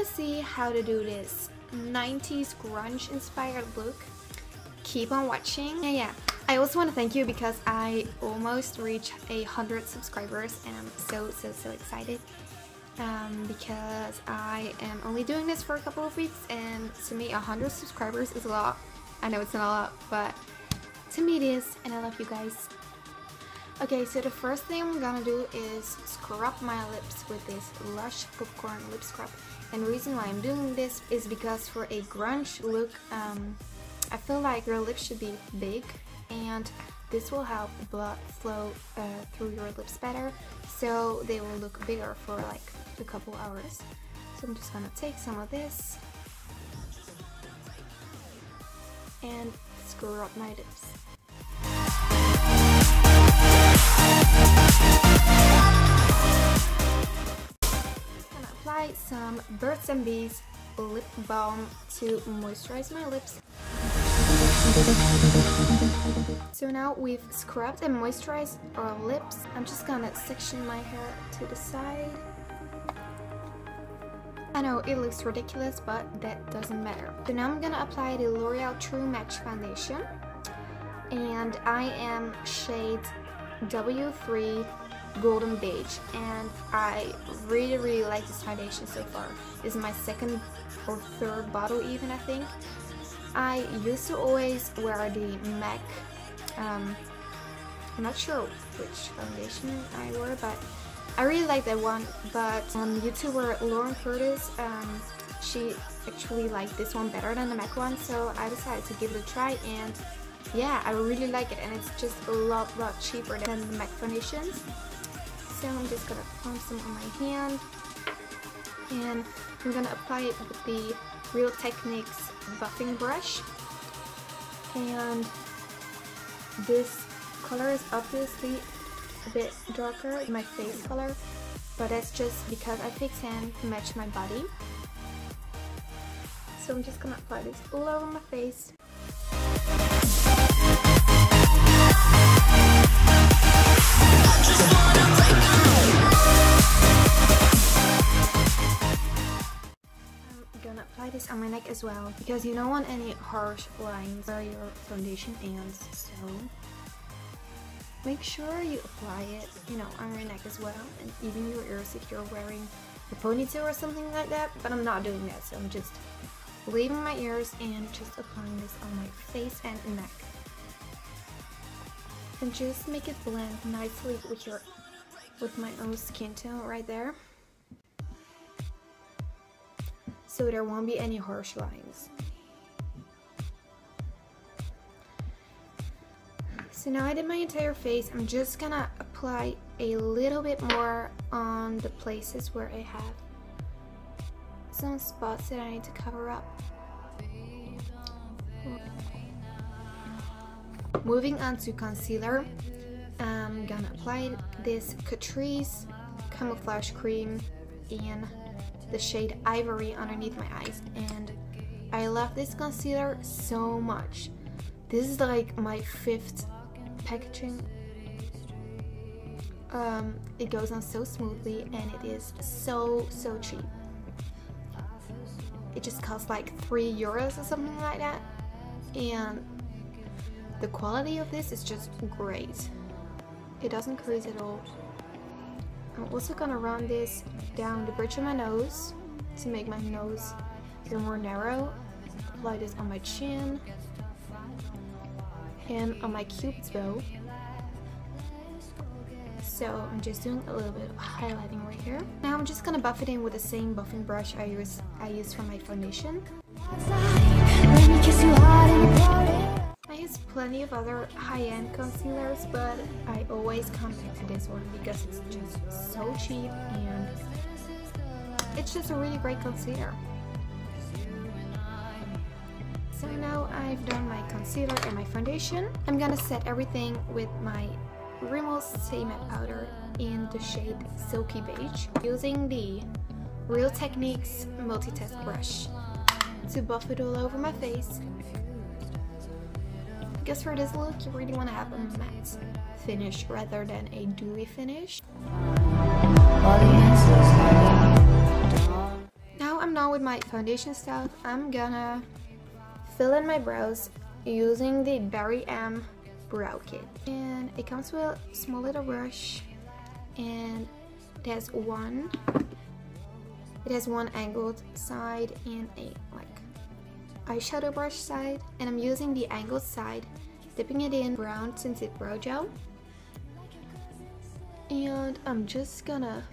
see how to do this 90s grunge inspired look, keep on watching. Yeah, I also want to thank you because I almost reached 100 subscribers and I'm so excited. Because I am only doing this for a couple of weeks, and to me 100 subscribers is a lot. I know it's not a lot, but to me it is, and I love you guys. Okay, so the first thing I'm gonna do is scrub my lips with this Lush Popcorn Lip Scrub. And the reason why I'm doing this is because for a grunge look, I feel like your lips should be big, and this will help blood flow through your lips better, so they will look bigger for like a couple hours. So I'm just gonna take some of this and scrub my lips. Gonna apply some Birds and Bees lip balm to moisturize my lips. So now we've scrubbed and moisturized our lips, I'm just gonna section my hair to the side. I know it looks ridiculous, but that doesn't matter. So now I'm gonna apply the L'Oreal True Match foundation, and I am shade W3 Golden Beige, and I really like this foundation so far. This is my second or third bottle even, I think. I used to always wear the MAC, I'm not sure which foundation I wore, but I really like that one. But YouTuber Lauren Curtis, she actually liked this one better than the MAC one, so I decided to give it a try, and yeah, I really like it, and it's just a lot cheaper than the MAC foundations. So I'm just gonna pump some on my hand, and I'm gonna apply it with the Real Techniques buffing brush. And this color is obviously a bit darker than my face color, but that's just because I picked tan to match my body. So I'm just gonna apply this all over my face. Apply this on my neck as well, because you don't want any harsh lines where your foundation ends, so make sure you apply it, you know, on your neck as well, and even your ears if you're wearing a ponytail or something like that. But I'm not doing that, so I'm just leaving my ears and just applying this on my face and neck, and just make it blend nicely with my own skin tone right there, so there won't be any harsh lines. So now I did my entire face. I'm just gonna apply a little bit more on the places where I have some spots that I need to cover up. Moving on to concealer, I'm gonna apply this Catrice Camouflage Cream in the shade Ivory underneath my eyes, and I love this concealer so much. This is like my 5th packaging. It goes on so smoothly, and it is so cheap. It just costs like €3 or something like that, and the quality of this is just great. It doesn't crease at all. I'm also gonna run this down the bridge of my nose to make my nose feel more narrow. Apply this on my chin and on my cupid's bow. So I'm just doing a little bit of highlighting right here. Now I'm just gonna buff it in with the same buffing brush I used for my foundation. I use plenty of other high-end concealers, but I always come back to this one because it's just so cheap and it's just a really great concealer. So now I've done my concealer and my foundation. I'm gonna set everything with my Rimmel Stay matte powder in the shade Silky Beige, using the Real Techniques multi-test brush to buff it all over my face. Because for this look, you really want to have a matte finish rather than a dewy finish. Now I'm done now with my foundation stuff, I'm gonna fill in my brows using the Berry M brow kit. And it comes with a small little brush, and it has one angled side and a like eyeshadow brush side, and I'm using the angled side, dipping it in brown tinted brow gel, and I'm just gonna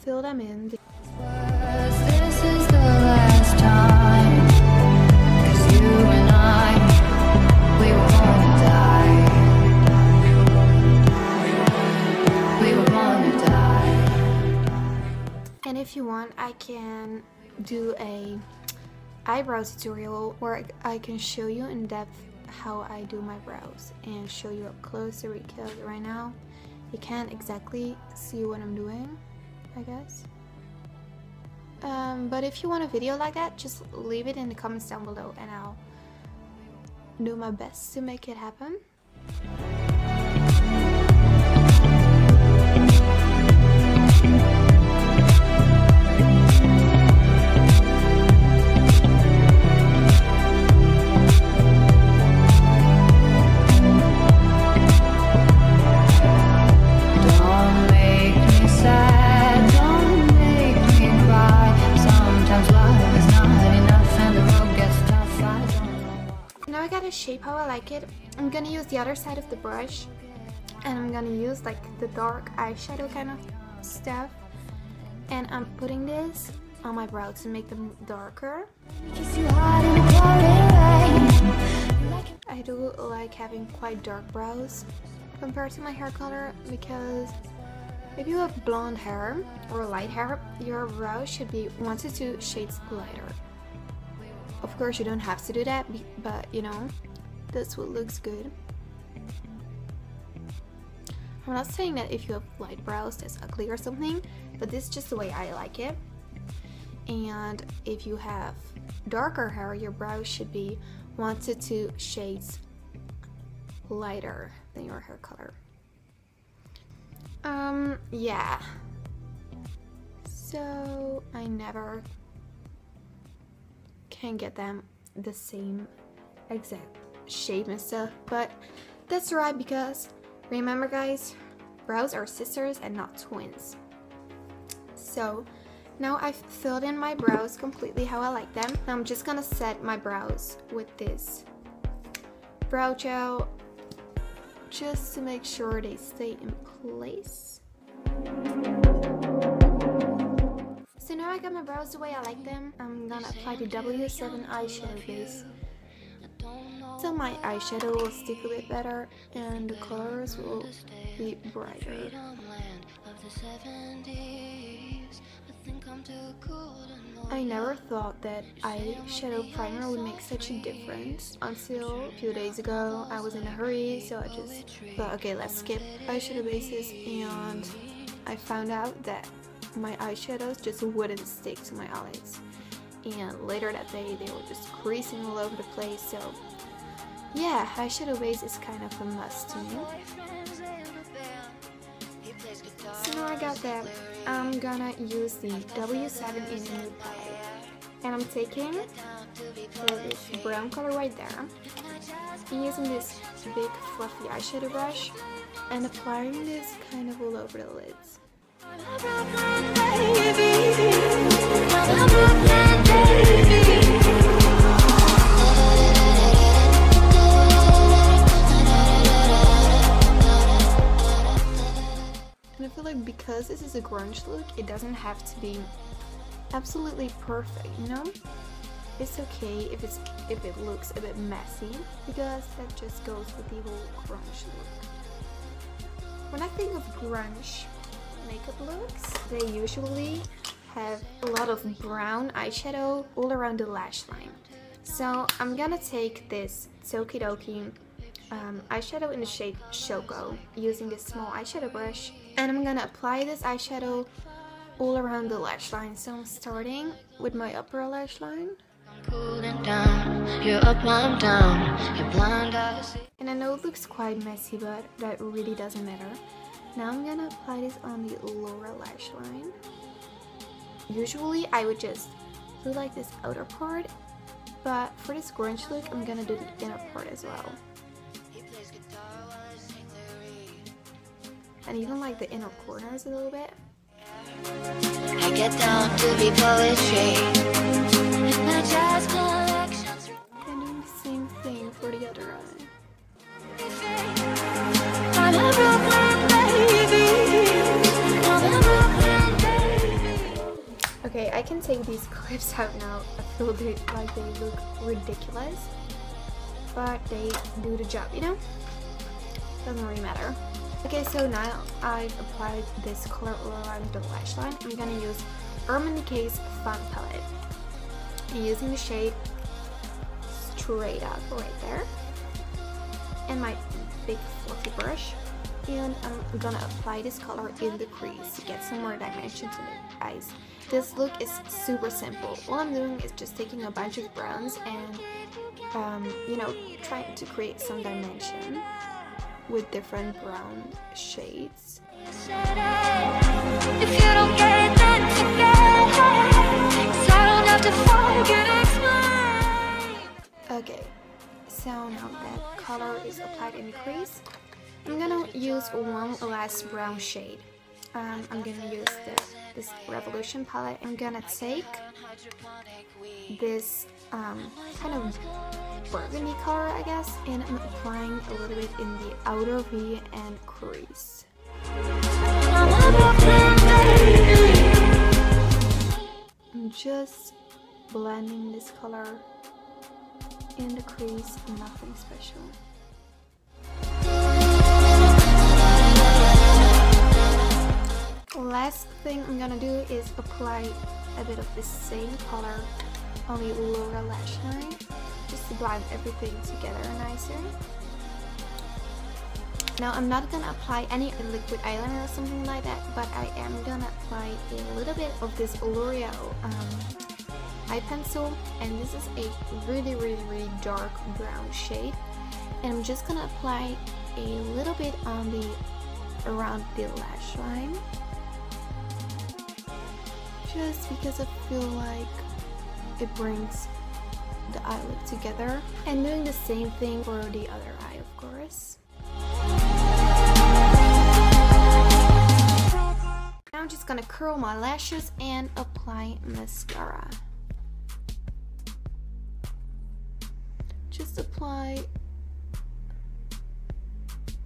fill them in. This is the last time, 'cause you and I, we were born to die. We were born to die. And if you want, I can do a eyebrow tutorial where I can show you in depth how I do my brows and show you up closer, because right now you can't exactly see what I'm doing, I guess. But if you want a video like that, just leave it in the comments down below and I'll do my best to make it happen. Shape how I like it. I'm gonna use the other side of the brush, and I'm gonna use like the dark eyeshadow kind of stuff, and I'm putting this on my brow to make them darker. I do like having quite dark brows compared to my hair color, because if you have blonde hair or light hair, your brow should be 1 to 2 shades lighter. Of course, you don't have to do that, but you know, that's what looks good. I'm not saying that if you have light brows that's ugly or something, but this is just the way I like it. And if you have darker hair, your brows should be 1 to 2 shades lighter than your hair color. Yeah. So I never can get them the same exact shape and stuff, but that's right, because remember guys, brows are sisters and not twins. So now I've filled in my brows completely how I like them. Now I'm just gonna set my brows with this brow gel just to make sure they stay in place. So now I got my brows the way I like them. I'm gonna apply the W7 eyeshadow base. So my eyeshadow will stick a bit better and the colors will be brighter. I never thought that eyeshadow primer would make such a difference until a few days ago. I was in a hurry, so I just thought, okay, let's skip eyeshadow bases, and I found out that my eyeshadows just wouldn't stick to my eyelids, and later that day they were just creasing all over the place. So yeah, eyeshadow base is kind of a must to me. So now I got that, I'm gonna use the W7 in a nude palette, and I'm taking this brown color right there and using this big fluffy eyeshadow brush and applying this kind of all over the lids. And I feel like because this is a grunge look, it doesn't have to be absolutely perfect, you know? It's okay if it looks a bit messy, because that just goes with the whole grunge look. When I think of grunge makeup looks, they usually have a lot of brown eyeshadow all around the lash line. So I'm gonna take this Tokidoki eyeshadow in the shade Choco using this small eyeshadow brush, and I'm gonna apply this eyeshadow all around the lash line. So I'm starting with my upper lash line. And I know it looks quite messy, but that really doesn't matter. Now I'm gonna apply this on the lower lash line. Usually I would just do like this outer part, but for this grunge look I'm gonna do the inner part as well. And even like the inner corners a little bit. I get down to be poetry. The jazz collections. And doing the same thing for the other eye. I'm a Brooklyn baby. I'm a Brooklyn baby. Okay, I can take these clips out now. I feel like they look ridiculous, but they do the job, you know? Doesn't really matter. Okay, so now I've applied this color around the lash line. I'm gonna use Decay's Fun Palette. I'm using the shade Straight Up right there, and my big fluffy brush, and I'm gonna apply this color in the crease to get some more dimension to the eyes. This look is super simple. All I'm doing is just taking a bunch of browns and you know, trying to create some dimension with different brown shades. If you don't get it, then forget it. 'Cause I don't have to fucking explain. Okay, so now that color is applied in the crease, I'm gonna use one last brown shade. I'm gonna use this Revolution palette. I'm gonna take this kind of burgundy color, I guess, and I'm applying a little bit in the outer V and crease. I'm just blending this color in the crease, nothing special. Last thing I'm gonna do is apply a bit of the same color on the lower lash line, just to blend everything together nicer. Now I'm not gonna apply any liquid eyeliner or something like that, but I am gonna apply a little bit of this L'Oreal eye pencil, and this is a really dark brown shade, and I'm just gonna apply a little bit on the around the lash line, just because I feel like it brings the eye look together, and doing the same thing for the other eye, of course. Now I'm just gonna curl my lashes and apply mascara. Just apply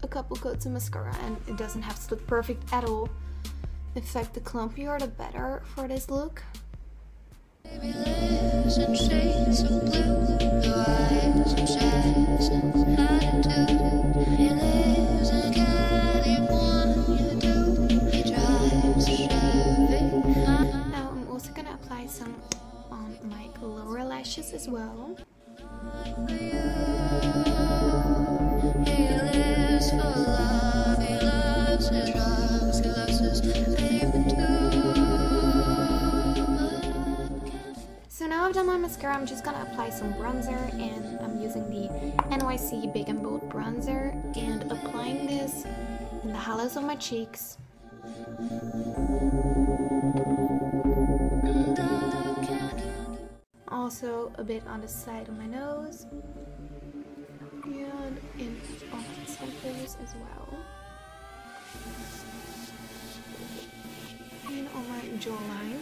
a couple coats of mascara, and it doesn't have to look perfect at all. In fact, the clumpier the better for this look. Baby lives in shades of blue, blue eyes and shades and attitude. He lives in California too. He drives a Chevy. Now I'm also gonna apply some on my lower lashes as well. He lives for love. He loves his drugs. He loves his baby too. So now I've done my mascara, I'm just gonna apply some bronzer, and I'm using the NYC Big and Bold bronzer and applying this in the hollows of my cheeks. Also a bit on the side of my nose and in on my temples as well, and on my jawline,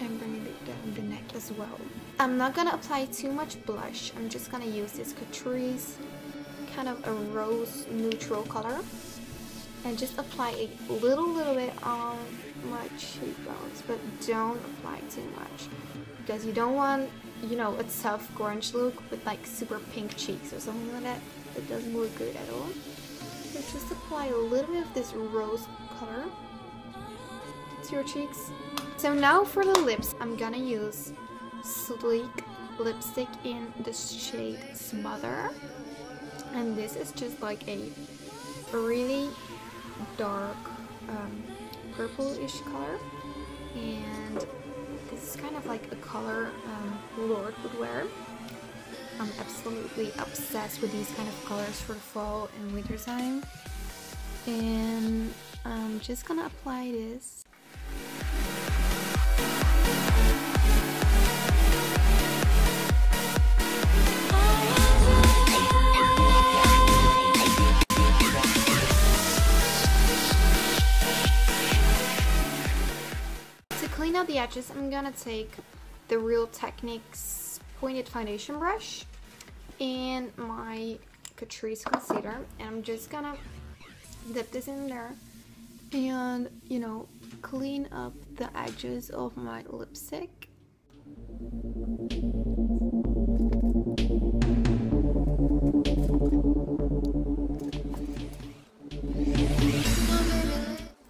and bringing it down the neck as well. I'm not gonna apply too much blush. I'm just gonna use this Catrice kind of a rose neutral color, and just apply a little bit on my cheekbones, but don't apply too much, because you don't want, you know, a tough grunge look with like super pink cheeks or something like that. It doesn't look good at all. So just apply a little bit of this rose color to your cheeks. So now for the lips, I'm gonna use Sleek lipstick in the shade Smother, and this is just like a really dark purple-ish color, and this is kind of like a color Lord would wear. I'm absolutely obsessed with these kind of colors for fall and winter time, and I'm just gonna apply this Clean out the edges, I'm gonna take the Real Techniques pointed foundation brush and my Catrice concealer, and I'm just gonna dip this in there and, you know, clean up the edges of my lipstick.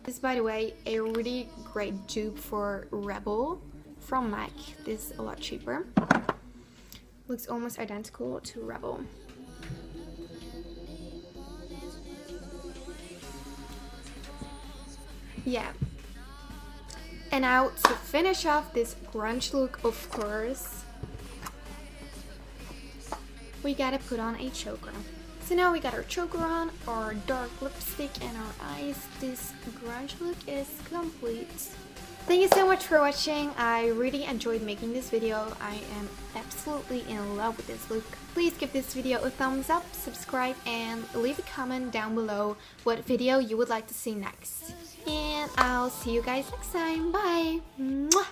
This is, by the way, a really great dupe for Rebel from MAC. This is a lot cheaper. Looks almost identical to Rebel. Yeah. And now to finish off this grunge look, of course, we gotta put on a choker. So now we got our choker on, our dark lipstick, and our eyes. This grunge look is complete. Thank you so much for watching. I really enjoyed making this video. I am absolutely in love with this look. Please give this video a thumbs up, subscribe, and leave a comment down below what video you would like to see next. And I'll see you guys next time. Bye! Mwah!